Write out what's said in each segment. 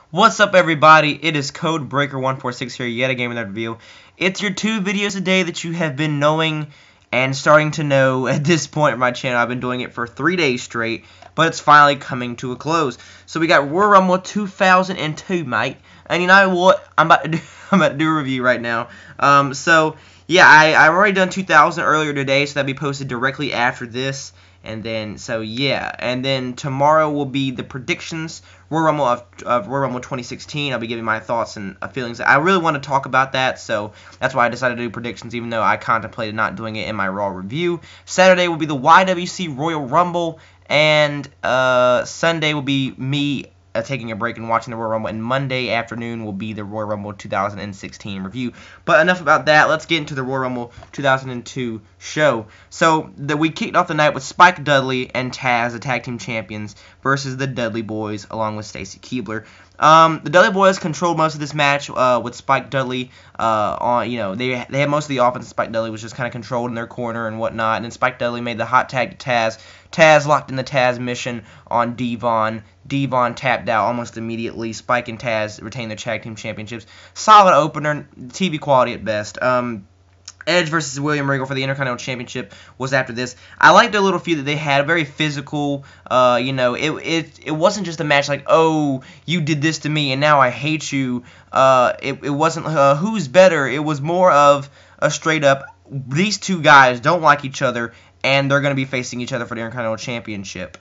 What's up, everybody? It is Codebreaker146 here, yet again with another review. It's your 2 videos a day that you have been knowing and starting to know at this point in my channel. I've been doing it for 3 days straight, but it's finally coming to a close. So we got Royal Rumble 2002, mate. And you know what? I'm about to do a review right now. Yeah, I've already done 2000 earlier today, so that'll be posted directly after this. And then tomorrow will be the predictions Royal Rumble of Royal Rumble 2016. I'll be giving my thoughts and feelings. I really want to talk about that, so that's why I decided to do predictions, even though I contemplated not doing it in my Raw review. Saturday will be the YWC Royal Rumble, and Sunday will be me taking a break and watching the Royal Rumble, and Monday afternoon will be the Royal Rumble 2016 review. But enough about that. Let's get into the Royal Rumble 2002 show. So we kicked off the night with Spike Dudley and Taz, the tag team champions, versus the Dudley Boys along with Stacy Keibler. The Dudley Boys controlled most of this match with Spike Dudley they had most of the offense. Spike Dudley was just kind of controlled in their corner and whatnot, and then Spike Dudley made the hot tag to Taz. Taz locked in the Taz mission on Devon. Devon tapped out almost immediately. Spike and Taz retained their tag team championships. Solid opener, TV quality at best. Edge versus William Regal for the Intercontinental Championship was after this. I liked the little feud that they had, very physical. It wasn't just a match like, oh, you did this to me and now I hate you. It wasn't who's better. It was more of a straight up, these two guys don't like each other and they're going to be facing each other for the Intercontinental Championship.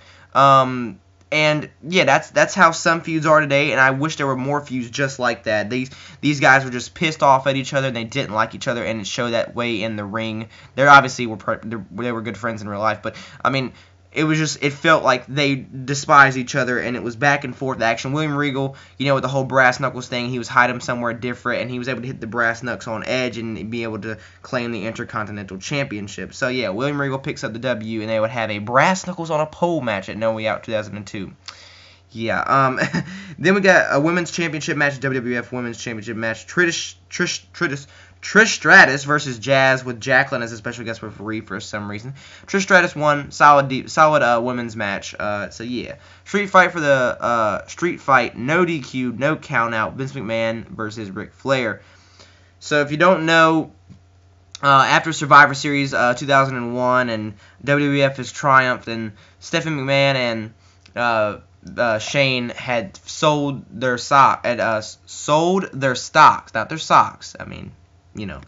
And yeah, that's how some feuds are today, and I wish there were more feuds just like that. These guys were just pissed off at each other, and they didn't like each other, and it showed that way in the ring. They obviously were good friends in real life, but I mean, it felt like they despised each other, and it was back and forth action. William Regal, with the whole brass knuckles thing, he was hiding somewhere different, and he was able to hit the brass knucks on Edge and be able to claim the Intercontinental Championship. So yeah, William Regal picks up the W, and they would have a brass knuckles on a pole match at No Way Out 2002. Yeah, then we got a women's championship match, WWF women's championship match. Trish Stratus versus Jazz with Jacqueline as a special guest referee for some reason. Trish Stratus won, solid women's match. So yeah, Street Fight, no DQ, no count out. Vince McMahon versus Ric Flair. So if you don't know, after Survivor Series 2001 and WWF has triumphed, and Stephanie McMahon and Shane had sold their stocks, not their socks. I mean,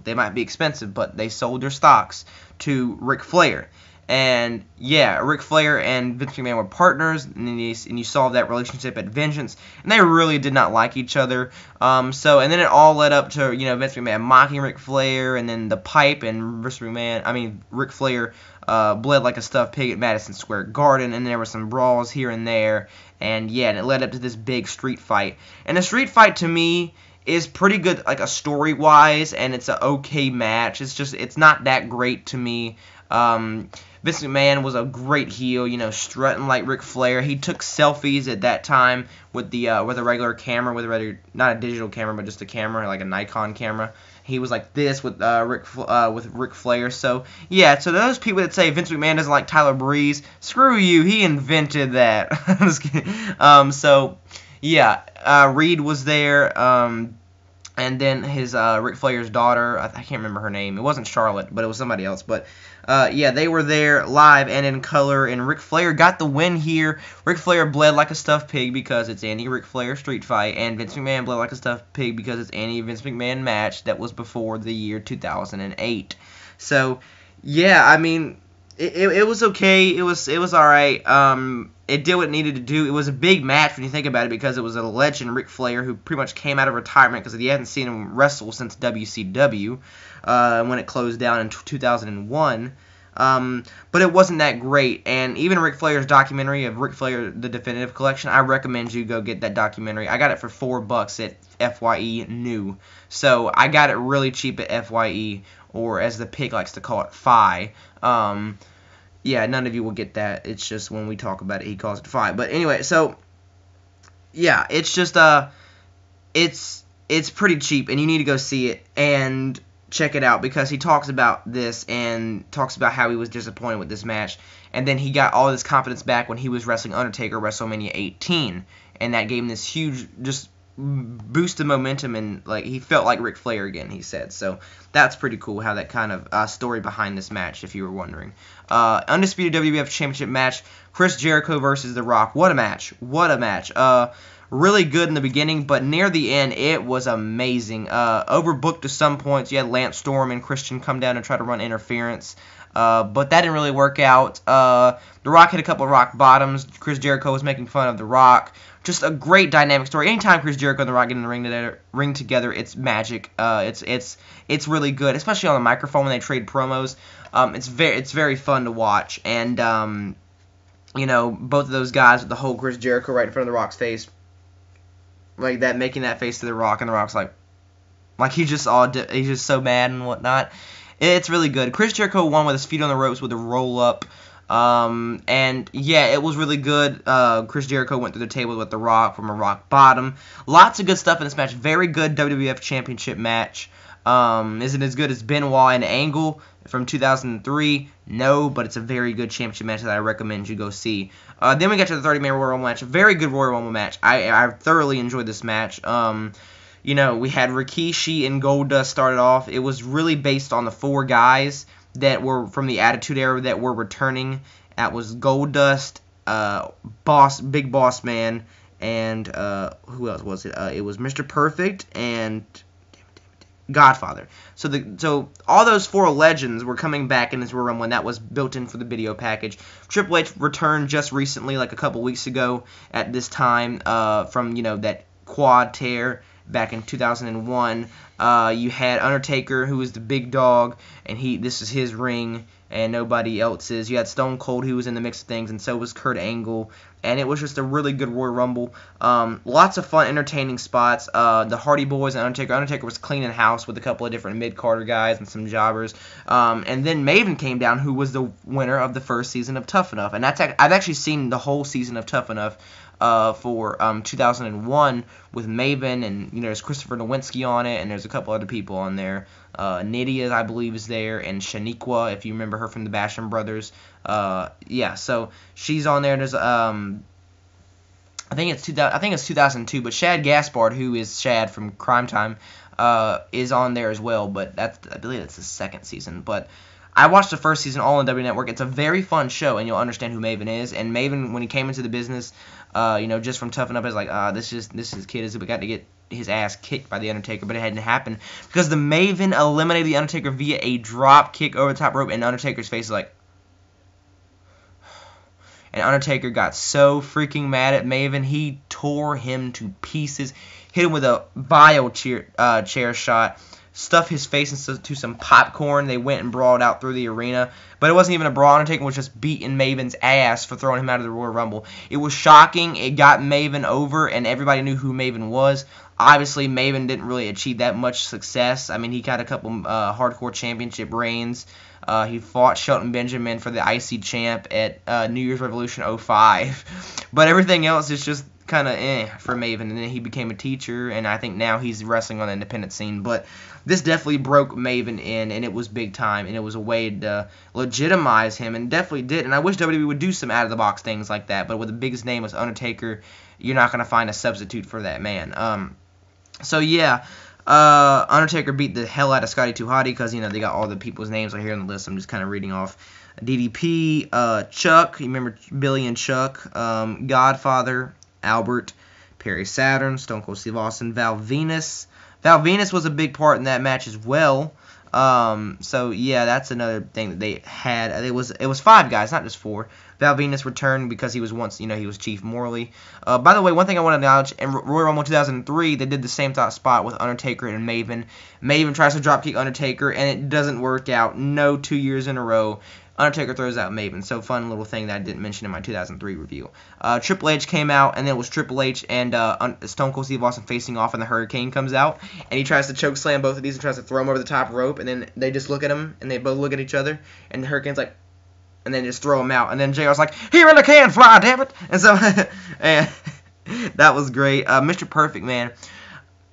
they might be expensive, but they sold their stocks to Ric Flair. And yeah, Ric Flair and Vince McMahon were partners, and you saw that relationship at Vengeance, and they really did not like each other. And then it all led up to Vince McMahon mocking Ric Flair, and then the pipe, and Ric Flair bled like a stuffed pig at Madison Square Garden, and there were some brawls here and there, and yeah, and it led up to this big street fight. And the street fight to me is pretty good, like a story-wise, and it's an okay match. It's not that great to me. Vince McMahon was a great heel, strutting like Ric Flair. He took selfies at that time with a regular camera, not a digital camera, but just a camera, like a Nikon camera. He was like this with Ric Flair. So yeah, so those people that say Vince McMahon doesn't like Tyler Breeze, screw you. He invented that. I'm just kidding. So yeah, Reed was there. And then his Ric Flair's daughter, I can't remember her name. It wasn't Charlotte, but it was somebody else. But yeah, they were there live and in color, and Ric Flair got the win here. Ric Flair bled like a stuffed pig because it's anti-Ric Flair street fight, and Vince McMahon bled like a stuffed pig because it's anti-Vince McMahon match that was before the year 2008. So yeah, I mean, it was okay. It was all right. It did what it needed to do. It was a big match when you think about it, because it was a legend, Ric Flair, who pretty much came out of retirement because he hadn't seen him wrestle since WCW when it closed down in 2001. But it wasn't that great. And even Ric Flair's documentary of Ric Flair, The Definitive Collection, I recommend you go get that documentary. I got it for $4 at FYE New. So I got it really cheap at FYE, or as the pig likes to call it, FI. Yeah, none of you will get that. It's just when we talk about it, he calls it FI. But anyway, so yeah, it's just it's pretty cheap, and you need to go see it and check it out, because he talks about this and talks about how he was disappointed with this match, and then he got all his confidence back when he was wrestling Undertaker WrestleMania 18, and that gave him this huge, just boosted momentum, and like he felt like Ric Flair again, he said. So that's pretty cool how that kind of story behind this match, if you were wondering. Undisputed WWF Championship match, Chris Jericho versus The Rock. What a match. What a match. Really good in the beginning, but near the end, it was amazing. Overbooked to some points. You had Lance Storm and Christian come down and try to run interference. But that didn't really work out. The Rock hit a couple of rock bottoms. Chris Jericho was making fun of The Rock. Just a great dynamic story. Anytime Chris Jericho and The Rock get in the ring together, it's magic. It's really good, especially on the microphone when they trade promos. It's very fun to watch. And you know, both of those guys with the whole Chris Jericho right in front of The Rock's face, like that, making that face to The Rock, and The Rock's like he's just so mad and whatnot. It's really good. Chris Jericho won with his feet on the ropes with a roll up. And yeah, it was really good. Chris Jericho went through the table with The Rock from a rock bottom. Lots of good stuff in this match. Very good WWF Championship match. Is it as good as Benoit and Angle from 2003? No, but it's a very good championship match that I recommend you go see. Then we got to the 30-man Royal Rumble match. A very good Royal Rumble match. I thoroughly enjoyed this match. You know, we had Rikishi and Goldust started off. It was really based on the 4 guys that were from the Attitude Era that were returning. That was Goldust, Big Boss Man, and who else was it? It was Mr. Perfect and Godfather. So all those 4 legends were coming back in this Royal Rumble, and that was built in for the video package. Triple H returned just recently, like a couple weeks ago at this time, from, you know, that quad tear back in 2001. You had Undertaker, who was the big dog, and this is his ring and nobody else's. You had Stone Cold, who was in the mix of things, and so was Kurt Angle. And it was just a really good Royal Rumble. Lots of fun, entertaining spots. The Hardy Boys and Undertaker. Undertaker was cleaning house with a couple of different mid-carder guys and some jobbers. And then Maven came down, who was the winner of the first season of Tough Enough. And I've actually seen the whole season of Tough Enough for 2001 with Maven, and you know, there's Christopher Nowinski on it, and there's a couple other people on there. Nydia, I believe, is there, and Shaniqua, if you remember her from the Basham Brothers. Yeah, so she's on there. There's I think it's 2002, but Shad Gaspard, who is Shad from Crime Time, is on there as well. But I believe that's the second season. But I watched the first season all on W Network. It's a very fun show, and you'll understand who Maven is. And Maven, when he came into the business, you know, just from Tough Enough, is like, this kid is got to get his ass kicked by the Undertaker, but it hadn't happened because the Maven eliminated the Undertaker via a drop kick over the top rope, and Undertaker's face is like, and Undertaker got so freaking mad at Maven, he tore him to pieces, hit him with a vile chair shot, stuffed his face into some popcorn. They went and brawled out through the arena. But it wasn't even a brawl. Undertaker was just beating Maven's ass for throwing him out of the Royal Rumble. It was shocking. It got Maven over, and everybody knew who Maven was. Obviously, Maven didn't really achieve that much success. I mean, he got a couple hardcore championship reigns. He fought Shelton Benjamin for the IC champ at New Year's Revolution 05. But everything else is just kind of for Maven. And then he became a teacher, and I think now he's wrestling on the independent scene. But this definitely broke Maven in, and it was big time, and it was a way to legitimize him, and definitely did. And I wish WWE would do some out-of-the-box things like that, but with the biggest name was Undertaker, you're not going to find a substitute for that man. So, yeah, Undertaker beat the hell out of Scotty 2 Hotty because, you know, they got all the people's names right here on the list. I'm just kind of reading off. DDP, Chuck, you remember Billy and Chuck, Godfather, Albert, Perry Saturn, Stone Cold Steve Austin, Val Venus. Val Venus was a big part in that match as well. So yeah, that's another thing that they had. It was 5 guys, not just 4. Val Venus returned because he was once, you know, he was Chief Morley. By the way, one thing I want to acknowledge, in Royal Rumble 2003, they did the same spot with Undertaker and Maven. Maven tries to dropkick Undertaker, and it doesn't work out. No 2 years in a row. Undertaker throws out Maven. So fun little thing that I didn't mention in my 2003 review. Triple H came out, and then it was Triple H and Stone Cold Steve Austin facing off, and the Hurricane comes out, and he tries to choke slam both of these and tries to throw them over the top rope, and then they just look at him, and they both look at each other, and the Hurricane's like, and then just throw him out, and then JR's like, here in the can fly, damn it, and so, and that was great. Mr. Perfect, man.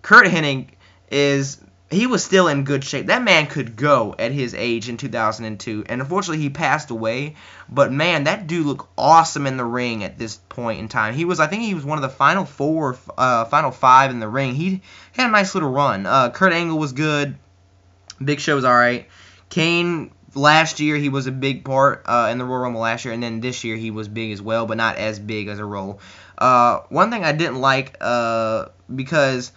Kurt Hennig is he was still in good shape. That man could go at his age in 2002, and unfortunately he passed away. But man, that dude looked awesome in the ring at this point in time. I think he was one of the final final five in the ring. He had a nice little run. Kurt Angle was good. Big Show was all right. Kane, last year he was a big part in the Royal Rumble last year, and then this year he was big as well, but not as big as a role. One thing I didn't like because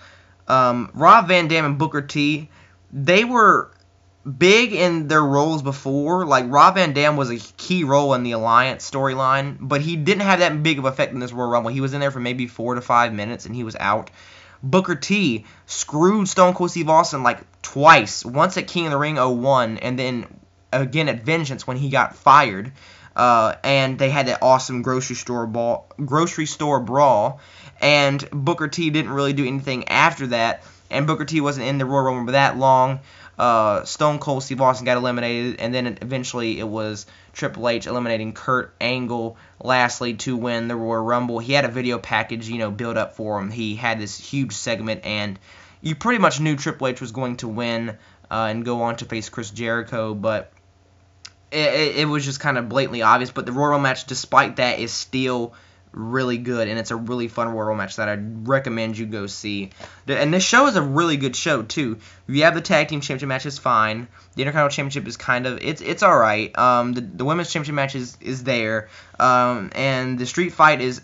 Rob Van Dam and Booker T, they were big in their roles before. Like, Rob Van Dam was a key role in the Alliance storyline, but he didn't have that big of an effect in this Royal Rumble. He was in there for maybe 4 to 5 minutes, and he was out. Booker T screwed Stone Cold Steve Austin like twice. Once at King of the Ring 01, and then again at Vengeance when he got fired. And they had that awesome grocery store brawl. And Booker T didn't really do anything after that. And Booker T wasn't in the Royal Rumble that long. Stone Cold Steve Austin got eliminated, and then eventually it was Triple H eliminating Kurt Angle lastly to win the Royal Rumble. He had a video package, built up for him. He had this huge segment, and you pretty much knew Triple H was going to win and go on to face Chris Jericho, but it was just kind of blatantly obvious. But the Royal Rumble match, despite that, is still really good, and it's a really fun Royal Rumble match that I'd recommend you go see. And this show is a really good show too. You have the Tag Team Championship match is fine. The Intercontinental Championship is kind of it's all right. The Women's Championship match is there, and the Street Fight is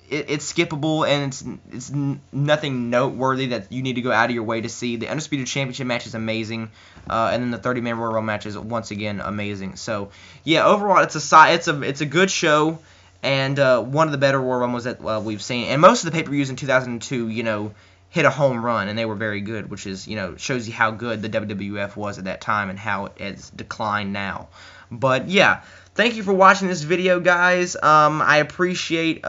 it's skippable, and it's nothing noteworthy that you need to go out of your way to see. The Undisputed Championship match is amazing, and then the 30-man Royal Rumble match is once again amazing. So yeah, overall it's a good show. And one of the better Royal Rumbles that we've seen. And most of the pay-per-views in 2002, hit a home run, and they were very good, which is, shows you how good the WWF was at that time and how it has declined now. But, yeah, thank you for watching this video, guys. I appreciate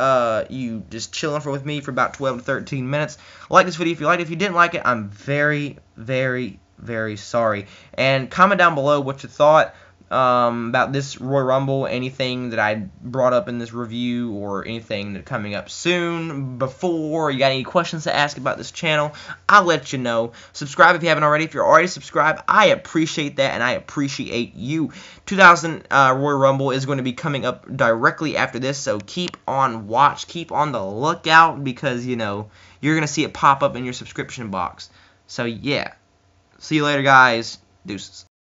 you just chilling with me for about 12 to 13 minutes. Like this video if you liked it. If you didn't like it, I'm very, very, very sorry. And comment down below what you thought about this Royal Rumble, anything that I brought up in this review, or anything that's coming up soon, before, you got any questions to ask about this channel, I'll let you know. Subscribe if you haven't already. If you're already subscribed, I appreciate that, and I appreciate you. 2000 Royal Rumble is going to be coming up directly after this, so keep on watch, keep on the lookout, because, you're going to see it pop up in your subscription box. So, yeah. See you later, guys. Deuces.